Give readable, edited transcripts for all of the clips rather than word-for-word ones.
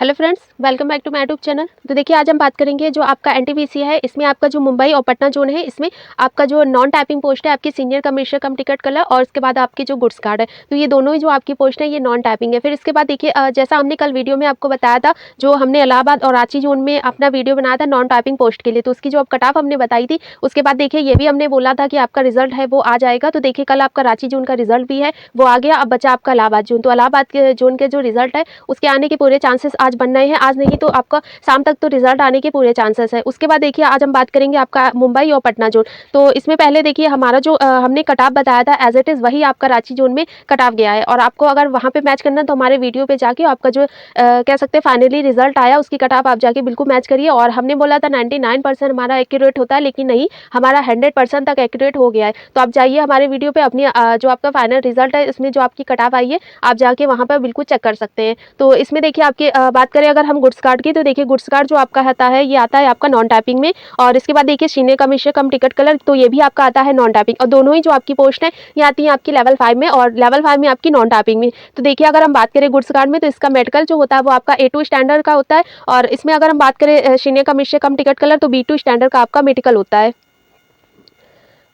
Hello friends, welcome back to my YouTube channel. तो देखिए आज हम बात करेंगे जो आपका एनटीपीसी है, इसमें आपका जो मुंबई और पटना जोन है, इसमें आपका जो नॉन टाइपिंग पोस्ट है आपकी सीनियर कमर्शियल कम टिकट कलर और इसके बाद आपकी जो गुड्स कार्ड है, तो ये दोनों ही जो आपकी पोस्ट है ये नॉन टाइपिंग है। फिर इसके बाद देखिए जैसा हमने कल वीडियो में आपको बताया था, जो हमने इलाहाबाद और रांची जोन में अपना वीडियो बनाया था नॉन टाइपिंग पोस्ट के लिए, तो उसकी जो अब कट ऑफ हमने बताई थी। उसके बाद देखिए ये भी हमने बोला था कि आपका रिजल्ट है वो आ जाएगा। तो देखिए कल आपका रांची जोन का रिजल्ट भी है वो आ गया। अब बचा आपका इलाहाबाद जोन। तो इलाहाबाद के जोन के जो रिजल्ट है उसके आने के पूरे चांसेस आज बन रहे हैं, आज नहीं तो आपका शाम तक तो रिजल्ट आने के पूरे चांसेस है। उसके बाद देखिए आज हम बात करेंगे आपका मुंबई और पटना जोन। तो इसमें पहले देखिए हमारा जो हमने कट ऑफ बताया था एज इट इज़ वही आपका रांची जोन में कट ऑफ गया है। और आपको अगर वहाँ पे मैच करना तो हमारे वीडियो पे जाके आपका जो कह सकते हैं फाइनली रिजल्ट आया उसकी कट ऑफ आप जाके बिल्कुल मैच करिए। और हमने बोला था 99% हमारा एक्यूरेट होता है, लेकिन नहीं, हमारा 100% तक एक्यूरेट हो गया है। तो आप जाइए हमारे वीडियो पे अपनी जो आपका फाइनल रिजल्ट है इसमें जो आपकी कट ऑफ आई है आप जाके वहाँ पर बिल्कुल चेक कर सकते हैं। तो इसमें देखिए आपकी बात करें अगर हम गुड्स कार्ड की, तो देखिए गुड्स कार्ड जो आपका आता है ये आता है आपका नॉन टाइपिंग में। और इसके बाद देखिए सीनियर कमीशन कम टिकट कलर, तो ये भी आपका आता है नॉन टाइपिंग। और दोनों ही जो आपकी पोस्ट है ये आती है आपकी लेवल 5 में और लेवल 5 में आपकी नॉन टाइपिंग में। तो देखिए अगर हम बात करें गुड्स कार्ड में, तो इसका मेडिकल जो होता है वो आपका A2 स्टैंडर्ड का होता है। और इसमें अगर हम बात करें सीनियर कमीशन कम टिकट कलर, तो B2 स्टैंडर्ड का आपका मेडिकल होता है।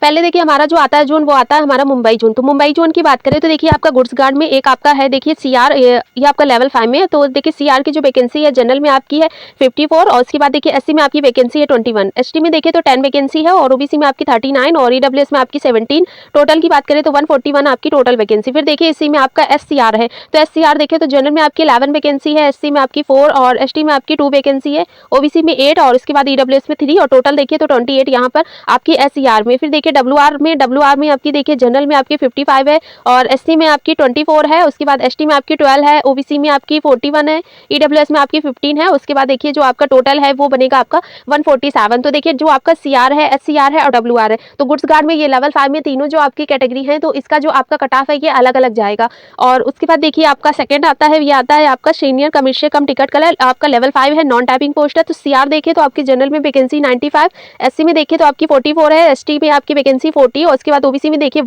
पहले देखिए हमारा जो आता है जोन वो आता है हमारा मुंबई जोन। तो मुंबई जोन की बात करें तो देखिए आपका गुड्स गार्ड में एक आपका है देखिए CR, ये आपका लेवल 5 में है। तो देखिए CR की जो वैकेंसी है जनरल में आपकी है 54 और उसके बाद देखिए SC में आपकी वैकेंसी है 21, ST में देखिए तो 10 वैकेंसी है और OBC में आपकी 39 और EWS में आपकी 17। टोटल की बात करें तो 141 आपकी टोटल वैकेंसी। फिर देखिए इसी में आपका SCR है, तो SCR देखिए तो जनरल में आपकी 11 वैकेंसी है, SC में आपकी 4 और ST में आपकी 2 वैकेंसी है, OBC में 8 और उसके बाद EWS में 3 और टोटल देखिए तो 28 यहाँ पर आपकी SCR में। फिर देखिए WR में आपकी देखिए जनरल में आपकी 55 है और SC में आपकी 24 है, उसके बाद ST में आपकी 12 है, OBC में आपकी 41 है, EWS में आपकी 15 है। उसके बाद देखिए जो आपका टोटल है वो बनेगा आपका 147। तो देखिए जो आपका CR है, SCR है और WR है, तो गुड्स गार्ड में ये लेवल 5 में तीनों जो आपकी कैटेगरी है तो इसका जो आपका कट ऑफ है ये अलग अलग जाएगा। और उसके बाद देखिए आपका सेकंड आता है, ये आता है आपका सीनियर कमर्शियल कम टिकट कलर, आपका लेवल 5 है, नॉन टाइपिंग पोस्ट है। तो CR देखिए तो आपकी जनरल में वैकेंसी 95, SC में देखिए तो आपकी 44 है, ST में आपकी वैकेंसी 40 और उसके बाद OBC में देखिए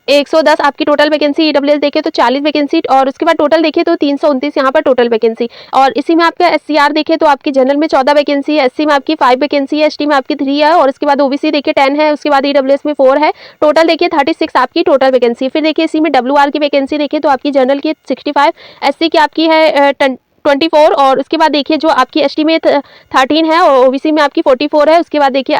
110 आपकी टोटल वैकेंसी, EWS देखिए तो 40 वैकेंसी और उसके बाद टोटल देखिए तो 329 यहाँ पर टोटल वैकेंसी। और इसी में आपका SCR देखिए तो आपकी जनरल में 14 वैकेंसी है, SC में आपकी 5 वैकेंसी है, ST में आपकी 3 है और उसके बाद OBC देखिए 10 है, उसके बाद EWS में 4 है, टोटल देखिए 36 आपकी टोटल वैकेंसी। फिर देखिए इसी में WR की वैकेंसी देखिए तो आपकी जनरल की 65, SC की आपकी है 24 और उसके बाद देखिए जो आपकी ST में 13 है और OBC में आपकी 44 है। उसके बाद देखिए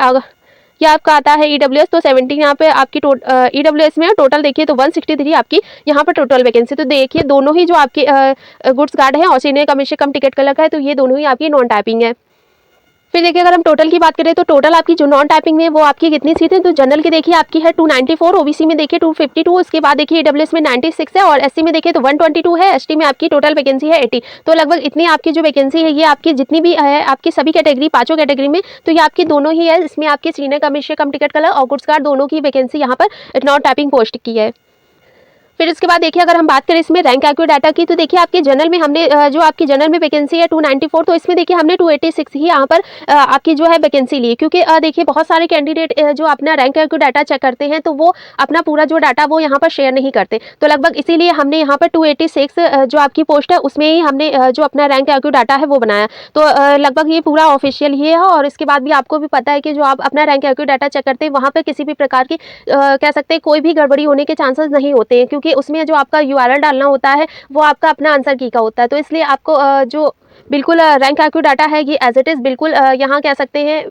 ये आपका आता है EWS, तो 17 यहाँ पे आपकी EWS में टोटल देखिए तो 163 आपकी यहाँ पर टोटल वैकेंसी। तो देखिए दोनों ही जो आपके गुड्स गार्ड है और सीनियर कमीशन कम टिकट कलर का है, तो ये दोनों ही आपकी नॉन टाइपिंग है। फिर देखिए अगर हम टोटल की बात करें तो टोटल आपकी जो नॉन टाइपिंग में वो आपकी कितनी सीट है, तो जनरल की देखिए आपकी है 294, OBC में देखिए 252, उसके बाद देखिए EWS में 96 है और SC में देखिए तो 122 है, ST में आपकी टोटल वैकेंसी है 80। तो लगभग इतनी आपकी जो वैकेंसी है ये आपकी जितनी भी है आपकी सभी कैटेगरी पांचों कैटेगरी में, तो ये आपकी दोनों ही है। इसमें आपकी सीनियर कमीशन कम टिकट कलर और गुड्स कार्ड दोनों की वैकेंसी यहाँ पर नॉन टाइपिंग पोस्ट की है। फिर इसके बाद देखिए अगर हम बात करें इसमें रैंक एक्यू डाटा की, तो देखिए आपके जनरल में हमने जो आपकी जनरल में वैकेंसी है 294, तो इसमें देखिए हमने 286 ही यहाँ पर आपकी जो है वैकेंसी ली, क्योंकि देखिए बहुत सारे कैंडिडेट जो अपना रैंक एक्यू डाटा चेक करते हैं तो वो अपना पूरा जो डाटा वो यहाँ पर शेयर नहीं करते, तो लगभग इसीलिए हमने यहाँ पर 286 जो आपकी पोस्ट है उसमें ही हमने जो अपना रैंक एक्यू डाटा है वो बनाया। तो लगभग ये पूरा ऑफिशियल ही है। और इसके बाद भी आपको भी पता है कि जो आप अपना रैंक एक्यू डाटा चेक करते हैं वहाँ पर किसी भी प्रकार की कह सकते हैं कोई भी गड़बड़ी होने के चांसेस नहीं होते हैं, क्योंकि उसमें जो आपका URL डालना होता है वो आपका अपना आंसर की का होता है। तो इसलिए आपको जो बिल्कुल रैंक एक्यू डाटा है ये एज इट इज़ बिल्कुल यहाँ कह सकते हैं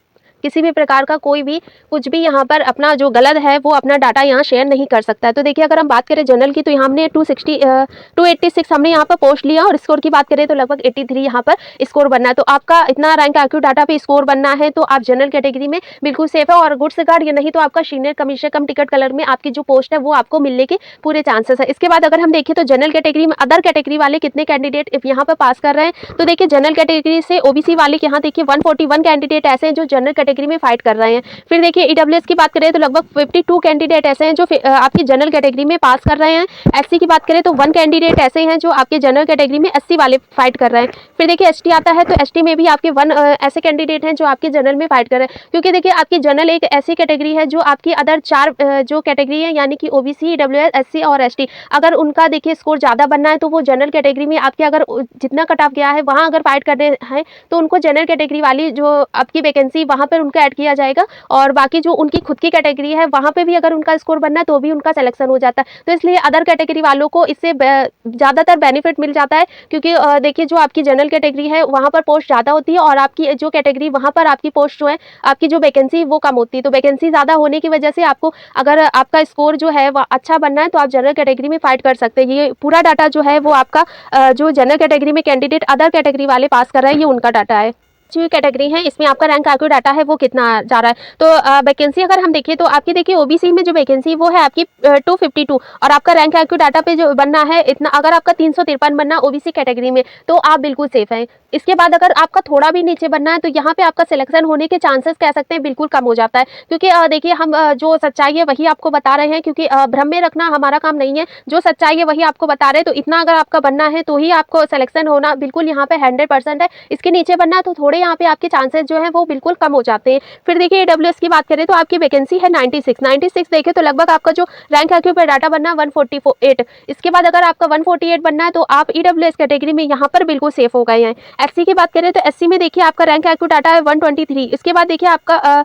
किसी भी प्रकार का कोई भी कुछ भी यहाँ पर अपना जो गलत है वो अपना डाटा यहाँ शेयर नहीं कर सकता है। तो देखिए अगर हम बात करें जनरल की, तो यहाँ हमने 286 हमने यहाँ पर पोस्ट लिया और स्कोर की बात करें तो लगभग 83 यहाँ पर स्कोर बनना है। तो आपका इतना रैंक एक्यू डाटा पे स्कोर बनना है तो आप जनरल कैटेगरी में बिल्कुल सेफ है। और गुड्स गार्ड या नहीं तो आपका सीनियर कमीशन कम टिकट कलर में आपकी जो पोस्ट है वो आपको मिलने के पूरे चांसेस है। इसके बाद अगर हम देखें तो जनरल कैटेगरी में अदर कैटेगरी वाले कितने कैंडिडेट यहाँ पर पास कर रहे हैं, तो देखिए जनरल कैटेगरी से OBC वाले यहाँ देखिए 141 कैंडिडेट ऐसे हैं जो जनरल कैटेगरी में फाइट कर रहे हैं। फिर देखिए ईडब्ल्यूएस की बात करें तो लगभग 52 कैंडिडेट ऐसे हैं जो आपकी जनरल कैटेगरी में पास कर रहे हैं। एससी की बात करें तो 1 कैंडिडेट ऐसे हैं जो आपके जनरल कैटेगरी में 80 वाले फाइट कर रहे हैं। फिर देखिए एसटी आता है तो एसटी में भी आपके 1 ऐसे कैंडिडेट हैं जो आपके जनरल में फाइट कर रहे हैं, क्योंकि देखिए आपकी जनरल एक ऐसी कैटेगरी है जो आपकी अदर 4 जो कैटेगरी है यानी कि ओबीसी, ईडब्ल्यूएस, एससी और एसटी, अगर उनका देखिए स्कोर ज़्यादा बनना है तो वो जनरल कैटेगरी में आपके अगर जितना कट ऑफ गया है वहाँ अगर फाइट करने हैं तो उनको जनरल कैटेगरी वाली जो आपकी वैकेंसी वहाँ पर उनका ऐड किया जाएगा, और बाकी जो उनकी खुद की कैटेगरी है वहाँ पे भी अगर उनका स्कोर बनना है तो भी उनका सिलेक्शन हो जाता है। तो इसलिए अदर कैटेगरी वालों को इससे ज़्यादातर बेनिफिट मिल जाता है, क्योंकि देखिए जो आपकी जनरल कैटेगरी है वहाँ पर पोस्ट ज़्यादा होती है और आपकी जो कैटेगरी वहाँ पर आपकी पोस्ट जो है आपकी जो वैकेंसी वो कम होती है। तो वैकेंसी ज़्यादा होने की वजह से आपको अगर आपका स्कोर जो है वह अच्छा बनना है तो आप जनरल कैटेगरी में फाइट कर सकते हैं। ये पूरा डाटा जो है वो आपका जो जनरल कैटेगरी में कैंडिडेट अदर कैटेगरी वाले पास कर रहे हैं ये उनका डाटा है। जो कैटेगरी है इसमें आपका रैंक आईक्यू डाटा है वो कितना जा रहा है। तो वैकेंसी अगर हम देखें तो आपकी देखिए ओबीसी में जो वैकेंसी वो है आपकी 252 और आपका रैंक आईक्यू डाटा पे जो बनना है इतना, अगर आपका 353 बनना ओबीसी कैटेगरी में तो आप बिल्कुल सेफ हैं। इसके बाद अगर आपका थोड़ा भी नीचे बनना है तो यहाँ पे आपका सिलेक्शन होने के चांसेस कह सकते हैं बिल्कुल कम हो जाता है, क्योंकि देखिए हम जो सच्चाई है वही आपको बता रहे हैं, क्योंकि भ्रम में रखना हमारा काम नहीं है, जो सच्चाई है वही आपको बता रहे हैं। तो इतना अगर आपका बनना है तो ही आपको सिलेक्शन होना बिल्कुल यहाँ पे 100% है। इसके नीचे बनना है तो थोड़े यहाँ पे आपके चांसेस जो है वो बिल्कुल कम हो जाते हैं। फिर देखिए ईडब्ल्यूएस की बात करें तो आपकी वैकेंसी है 96 देखें तो लगभग आपका जो रैंक आईक्यू पर डाटा बनना है 148। इसके बाद अगर आपका 148 बनना है तो आप ईडब्ल्यूएस कैटेगरी में यहाँ पर बिल्कुल सेफ हो गए हैं। एससी की बात करें तो एससी में देखिए आपका रैंक आईक्यू डाटा है 123। इसके बाद देखिए आपका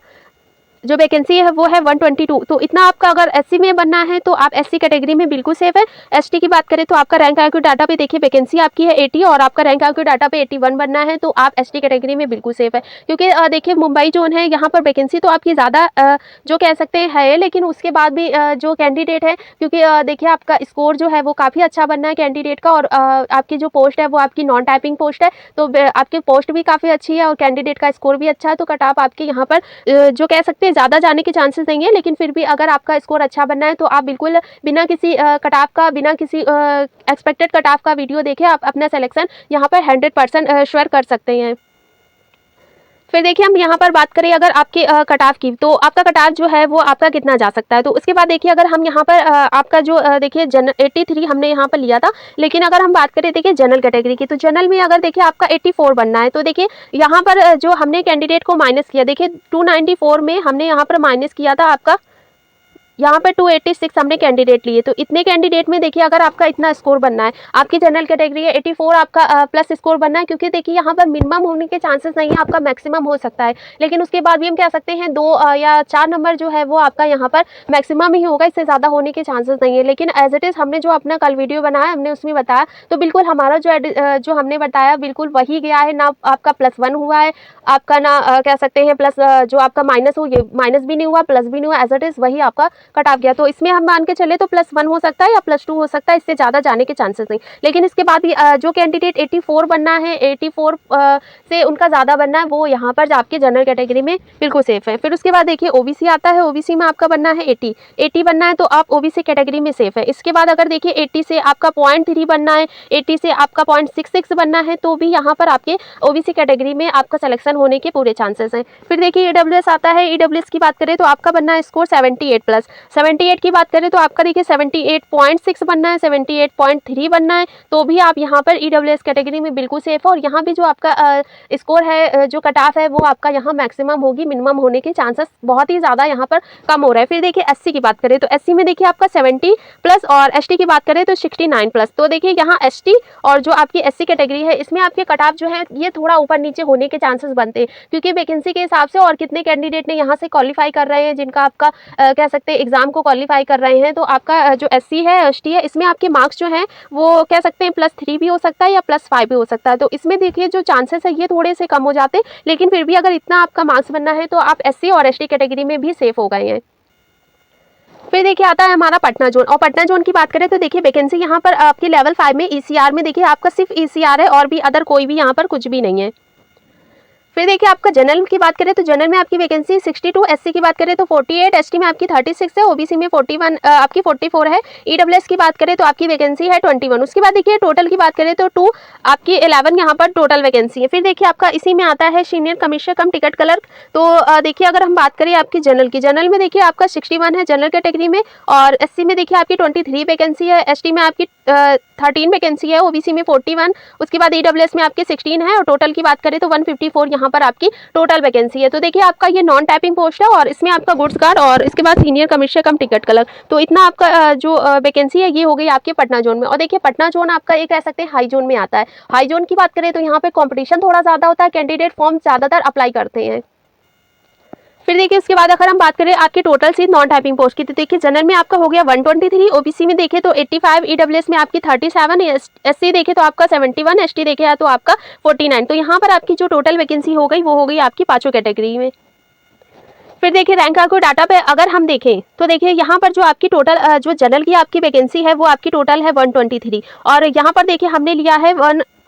जो वैकेंसी है वो है 122। तो इतना आपका अगर एससी में बनना है तो आप एससी कैटेगरी में बिल्कुल सेफ है। एसटी की बात करें तो आपका रैंक आईक्यू डाटा पे देखिए वैकेंसी आपकी है 80 और आपका रैंक आईक्यू डाटा पे 81 बनना है तो आप एसटी कैटेगरी में बिल्कुल सेफ है। क्योंकि देखिए मुंबई जोन है यहाँ पर वैकेंसी तो आपकी ज़्यादा जो कह सकते हैं है, लेकिन उसके बाद भी जो कैंडिडेट है, क्योंकि देखिए आपका स्कोर जो है वो काफ़ी अच्छा बनना है कैंडिडेट का, और आपकी जो पोस्ट है वो आपकी नॉन टाइपिंग पोस्ट है तो आपकी पोस्ट भी काफ़ी अच्छी है और कैंडिडेट का स्कोर भी अच्छा है। तो कट ऑफ आपके यहाँ पर जो कह सकते हैं ज़्यादा जाने के चांसेस नहीं है, लेकिन फिर भी अगर आपका स्कोर अच्छा बनना है तो आप बिल्कुल बिना किसी कट ऑफ का, बिना किसी एक्सपेक्टेड कट ऑफ का वीडियो देखे आप अपना सिलेक्शन यहाँ पर 100% श्योर कर सकते हैं। फिर देखिए हम यहाँ पर बात करें अगर आपके कट ऑफ की, तो आपका कट ऑफ जो है वो आपका कितना जा सकता है। तो उसके बाद देखिए अगर हम यहाँ पर आपका जो देखिए 83 हमने यहाँ पर लिया था, लेकिन अगर हम बात करें देखिए जनरल कैटेगरी की, तो जनरल में अगर देखिए आपका 84 बनना है तो देखिए यहाँ पर जो हमने कैंडिडेट को माइनस किया, देखिए 294 में हमने यहाँ पर माइनस किया था आपका, यहाँ पर 286 हमने कैंडिडेट लिए। तो इतने कैंडिडेट में देखिए अगर आपका इतना स्कोर बनना है, आपकी जनरल कैटेगरी है 84 आपका प्लस स्कोर बनना है, क्योंकि देखिए यहाँ पर मिनिमम होने के चांसेस नहीं है, आपका मैक्सिमम हो सकता है, लेकिन उसके बाद भी हम कह सकते हैं 2 या 4 नंबर जो है वो आपका यहाँ पर मैक्सिमम ही होगा, इससे ज़्यादा होने के चांसेस नहीं है। लेकिन एज इट इज़ हमने जो अपना कल वीडियो बनाया हमने उसमें बताया तो बिल्कुल हमारा जो हमने बताया बिल्कुल वही गया है, ना आपका +1 हुआ है आपका, ना कह सकते हैं प्लस जो आपका माइनस हो ये माइनस भी नहीं हुआ, प्लस भी नहीं हुआ, एज इट इज़ वही आपका कट ऑफ गया। तो इसमें हम मान के चले तो +1 हो सकता है या +2 हो सकता है, इससे ज़्यादा जाने के चांसेस नहीं। लेकिन इसके बाद भी जो कैंडिडेट 84 बनना है, 84 से उनका ज़्यादा बनना है, वो यहाँ पर आपके जनरल कैटेगरी में बिल्कुल सेफ है। फिर उसके बाद देखिए ओबीसी आता है, ओबीसी में आपका बनना है 80 बनना है तो आप ओबीसी कैटेगरी में सेफ है। इसके बाद अगर देखिए 80 से आपका 0.3 बनना है, 80 से आपका 0.66 बनना है तो भी यहाँ पर आपके ओबीसी कैटेगरी में आपका सिलेक्शन होने के पूरे चांसेस हैं। फिर देखिए ईडब्ल्यूएस आता है, ईडब्ल्यूएस की बात करें तो आपका बनना है स्कोर 78+। 78 की बात करें तो आपका देखिए 78.6 बनना है, 78.3 बनना है तो भी आप यहाँ पर ईडब्ल्यूएस कैटेगरी में बिल्कुल सेफ है। और यहाँ भी जो आपका स्कोर है, जो कट ऑफ है वो आपका यहाँ मैक्सिमम होगी, मिनिमम होने के चांसेस बहुत ही ज़्यादा यहाँ पर कम हो रहा है। फिर देखिए एससी की बात करें तो एससी में देखिए आपका 70+ और एसटी की बात करें तो 69+। तो देखिए यहाँ एसटी और जो आपकी एससी कैटेगरी है इसमें आपके कट ऑफ जो है ये थोड़ा ऊपर नीचे होने के चांसेस बनते हैं, क्योंकि वैकेंसी के हिसाब से और कितने कैंडिडेट ने यहाँ से क्वालिफाई कर रहे हैं, जिनका आपका कह सकते हैं एग्जाम को क्वालिफाई कर रहे हैं। तो आपका जो एससी है, एसटी है, इसमें आपके मार्क्स जो हैं वो कह सकते हैं +3 भी हो सकता है या +5 भी हो सकता है। तो इसमें देखिए जो चांसेस है ये थोड़े से कम हो जाते हैं, लेकिन फिर भी अगर इतना आपका मार्क्स बनना है तो आप एससी और एसटी कैटेगरी में भी सेफ हो गए हैं। फिर देखिए आता है हमारा पटना जोन, और पटना जोन की बात करें तो देखिए वैकेंसी यहाँ पर आपकी लेवल 5 में ईसीआर में देखिए आपका सिर्फ ईसीआर है और भी अदर कोई भी यहाँ पर कुछ भी नहीं है। फिर देखिए आपका जनरल की बात करें तो जनरल में आपकी वैकेंसी 62, एससी की बात करें तो 48, एसटी में आपकी 36 है, ओबीसी में 41 आपकी 44 है, ईडब्ल्यूएस की बात करें तो आपकी वैकेंसी है 21। उसके बाद देखिए टोटल की बात करें तो 2 आपकी 11 यहाँ पर टोटल वैकेंसी है। फिर देखिए आपका इसी में आता है सीनियर कमिश्नर कम टिकट क्लर्क। तो देखिए अगर हम बात करें आपकी जनरल की, जनरल में देखिए आपका 61 है जनरल कैटेगरी में, और एससी में देखिए आपकी 23 वैकेंसी है, एसटी में आपकी 13 वैकेंसी है, ओबीसी में 41, उसके बाद ईडब्ल्यूएस में आपकी 16 है, और टोटल की बात करें तो 154 यहाँ पर आपकी टोटल वैकेंसी है। तो देखिए आपका ये नॉन टाइपिंग पोस्ट है, और इसमें आपका गुड्स गार्ड और इसके बाद सीनियर कमिश्नर कम टिकट क्लर्क। तो इतना आपका जो वैकेंसी है ये हो गई आपके पटना जोन में। और देखिए पटना जोन आपका ये कह सकते हैं हाई जोन में आता है। हाई जोन की बात करें तो यहाँ पे कंपटीशन थोड़ा ज़्यादा होता है, कैंडिडेट फॉर्म ज़्यादातर अप्लाई करते हैं। फिर देखिए उसके बाद अगर हम बात करें आपकी total seat non typing post की, तो देखिए जनरल में आपका हो गया 123, ओबीसी में देखे तो 85, ईडब्ल्यूएस में आपकी 37, एससी देखे तो आपका 71, एसटी देखे तो आपका 49। तो यहाँ पर आपकी जो टोटल वैकेंसी हो गई वो हो गई आपकी पांचों कैटेगरी में। फिर देखिए रैंक आर्को डाटा पे अगर हम देखें तो देखिए यहाँ पर जो आपकी टोटल जो जनरल की आपकी वैकेंसी है वो आपकी टोटल है 123, और यहाँ पर देखिए हमने लिया है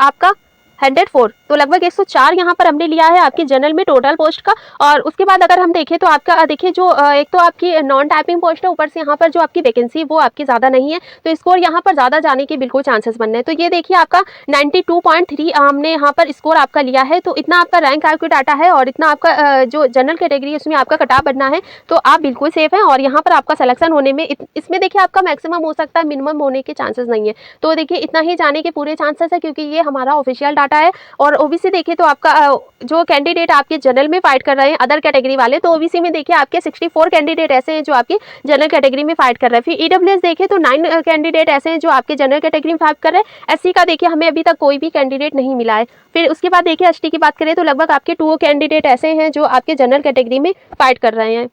आपका 104, तो लगभग 104 यहाँ पर हमने लिया है आपकी जनरल में टोटल पोस्ट का। और उसके बाद अगर हम देखें तो आपका देखिए जो एक तो आपकी नॉन टाइपिंग पोस्ट है, ऊपर से यहाँ पर जो आपकी वैकेंसी वो आपकी ज़्यादा नहीं है, तो स्कोर यहाँ पर ज़्यादा जाने के बिल्कुल चांसेस बन रहे हैं। तो ये देखिए आपका 92.3 हमने यहाँ पर स्कोर आपका लिया है। तो इतना आपका रैंक आर्को डाटा है, और इतना आपका जो जनरल कैटेगरी है उसमें आपका कट ऑफ बनना है, तो आप बिल्कुल सेफ हैं। और यहाँ पर आपका सिलेक्शन होने में इसमें देखिए आपका मैक्सिमम हो सकता है, मिनिमम होने के चांसेस नहीं है। तो देखिए इतना ही जाने के पूरे चांसेस है, क्योंकि ये हमारा ऑफिशियल डाटा है। और ओबीसी देखिए तो आपका जो कैंडिडेट आपके जनरल में फाइट कर रहे हैं अदर कैटेगरी वाले, तो ओबीसी में देखिए आपके 64 कैंडिडेट ऐसे हैं जो आपकी जनरल कैटेगरी में फाइट कर रहे हैं। फिर ईडब्ल्यूएस देखें तो 9 कैंडिडेट ऐसे हैं जो आपके जनरल कैटेगरी में फाइट कर रहे हैं। एससी का देखिए हमें अभी तक कोई भी कैंडिडेट नहीं मिला है। फिर उसके बाद देखिए एसटी की बात करें तो लगभग आपके 2 कैंडिडेट ऐसे हैं जो आपके जनरल कैटेगरी में फाइट कर रहे हैं।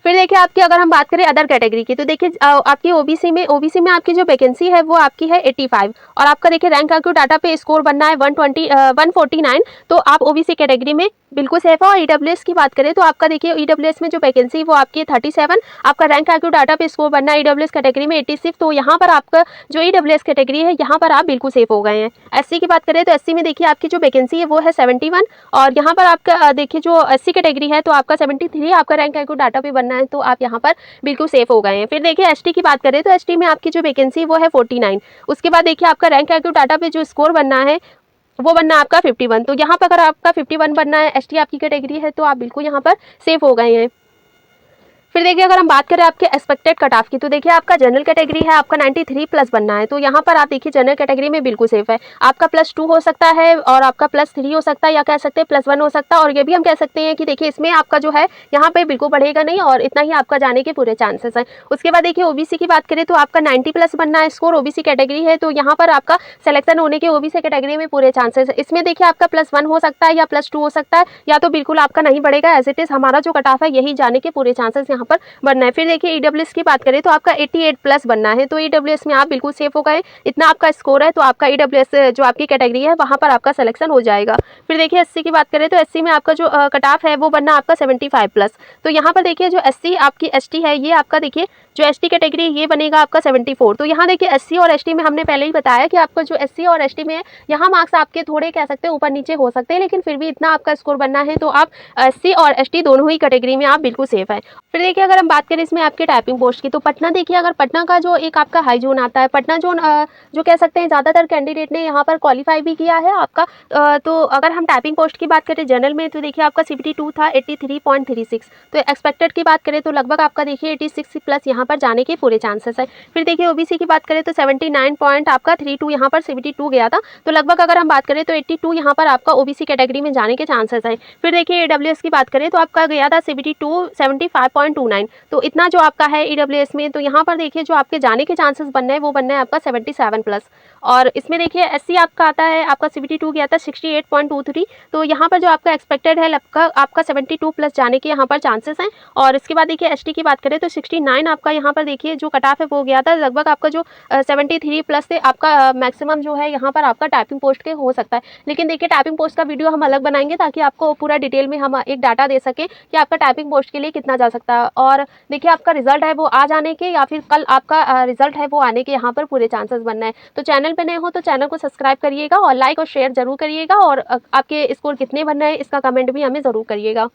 फिर देखिए आपकी अगर हम बात करें अदर कैटेगरी की, तो देखिए आपकी ओबीसी में आपकी जो वैकेंसी है वो आपकी है 85, और आपका देखिए रैंक आर्को डाटा पे स्कोर बनना है 149। तो आप ओबीसी कैटेगरी में बिल्कुल सेफ है। और ईडब्ल्यूएस की बात करें तो आपका देखिए ईडब्ल्यूएस में जो वैकेंसी वो आपकी 37, आपका रैंक आर्को डाटा पे स्कोर बनना है ईडब्ल्यूएस कैटेगरी में 86। तो यहाँ पर आपका जो ईडब्ल्यूएस कैटेगरी है यहाँ पर आप बिल्कुल सेफ हो गए हैं। एससी की बात करें तो एससी में देखिए आपकी जो वैकेंसी है वो है 71, और यहाँ पर आपका देखिए जो एससी कैटेगरी है तो आपका 73 आपका रैंक आर्को डाटा पे बनना है, तो आप यहाँ पर बिल्कुल सेफ हो गए हैं। फिर देखिए एसटी की बात करें तो एसटी में आपकी जो वैकेंसी वो है 49। उसके बाद देखिए आपका रैंक आर्को डाटा पे जो स्कोर बनना है वो बनना है आपका 51। तो यहाँ पर अगर आपका 51 बनना है, एसटी आपकी कैटेगरी है, तो आप बिल्कुल यहाँ पर सेफ हो गए हैं। फिर देखिए अगर हम बात करें आपके एक्सपेक्टेड कट ऑफ की, तो देखिए आपका जनरल कैटेगरी है आपका 93 प्लस बनना है, तो यहाँ पर आप देखिए जनरल कैटेगरी में बिल्कुल सेफ है। आपका +2 हो सकता है, और आपका +3 हो सकता है, या कह सकते हैं +1 हो सकता है। और ये भी हम कह सकते हैं कि देखिए इसमें आपका जो है यहाँ पे बिल्कुल बढ़ेगा नहीं, और इतना ही आपका जाने के पूरे चांसेस हैं। उसके बाद देखिए ओबीसी की बात करें तो आपका 90 प्लस बनना है स्कोर, ओबीसी कैटेगरी है, तो यहाँ पर आपका सिलेक्शन होने के ओबीसी कैटेगरी में पूरे चांसेस है। इसमें देखिए आपका +1 हो सकता है या +2 हो सकता है, या तो बिल्कुल आपका नहीं बढ़ेगा। एज इट इज हमारा जो कट ऑफ है यही जाने के पूरे चांसेस यहाँ पर बनना है। फिर देखिए ईडब्ल्यूएस की बात करें तो आपका 88 प्लस बनना है, तो ईडब्ल्यूएस में आप बिल्कुल सेफ हो गए। इतना आपका स्कोर है तो आपका ईडब्ल्यूएस जो आपकी कैटेगरी है वहाँ पर आपका सिलेक्शन हो जाएगा। फिर देखिए एससी की बात करें तो एससी में आपका जो कट ऑफ है वो बनना आपका 75 प्लस। तो यहाँ पर देखिए जो एससी आपकी एसटी है ये आपका देखिए जो एसटी कैटेगरी ये बनेगा आपका 74। तो यहाँ देखिए एससी और एसटी में हमने पहले ही बताया कि आपका जो एससी और एसटी में है यहाँ मार्क्स आपके थोड़े कह सकते हैं ऊपर नीचे हो सकते हैं, लेकिन फिर भी इतना आपका स्कोर बनना है, तो आप एससी और एसटी दोनों ही कैटेगरी में आप बिल्कुल सेफ है। फिर देखिए अगर हम बात करें इसमें आपके टाइपिंग पोस्ट की, तो पटना देखिए अगर पटना का जो एक आपका हाई जोन आता है, पटना जोन जो कह सकते हैं ज़्यादातर कैंडिडेट ने यहाँ पर क्वालिफाई भी किया है आपका। तो अगर हम टाइपिंग पोस्ट की बात करें जनरल में, तो देखिए आपका CBT 2 था 83.36। तो एक्सपेक्टेड की बात करें तो लगभग आपका देखिए 86 प्लस यहाँ पर जाने के पूरे चांसेस है। फिर देखिए ओबीसी की बात करें तो 79 पॉइंट आपका 32 यहाँ पर CBT 2 गया था, तो लगभग अगर हम बात करें तो 82 यहाँ पर आपका ओबीसी कैटेगरी में जाने के चांसेस है। फिर देखिए ईडब्ल्यूएस की बात करें तो आपका गया था CBT 2 75.29। तो इतना जो आपका है ईडब्ल्यूएस में, तो यहाँ पर देखिए जो आपके जाने के चांसेस बनना है वो बनना है आपका 77 प्लस। और इसमें देखिए एससी आपका आता है, आपका CBT 2 गया था 68.23। तो यहाँ पर जो आपका एक्सपेक्टेड है आपका 72 प्लस जाने के यहाँ पर चांसेस हैं। और इसके बाद देखिए एसटी की बात करें तो 69 आपका यहाँ पर देखिए जो कट ऑफ है वो गया था, लगभग आपका जो 73 प्लस से आपका मैक्सिमम जो है यहाँ पर आपका टाइपिंग पोस्ट के हो सकता है। लेकिन देखिए टाइपिंग पोस्ट का वीडियो हम अलग बनाएंगे ताकि आपको पूरा डिटेल में हम एक डाटा दे सकें कि आपका टाइपिंग पोस्ट के लिए कितना जा सकता है। और देखिए आपका रिजल्ट है वो आज आने के या फिर कल आपका रिजल्ट है वो आने के यहाँ पर पूरे चांसेस बनना है। तो चैनल चैनल पे नए हो तो चैनल को सब्सक्राइब करिएगा और लाइक और शेयर ज़रूर करिएगा और आपके स्कोर कितने बन रहे हैं इसका कमेंट भी हमें ज़रूर करिएगा।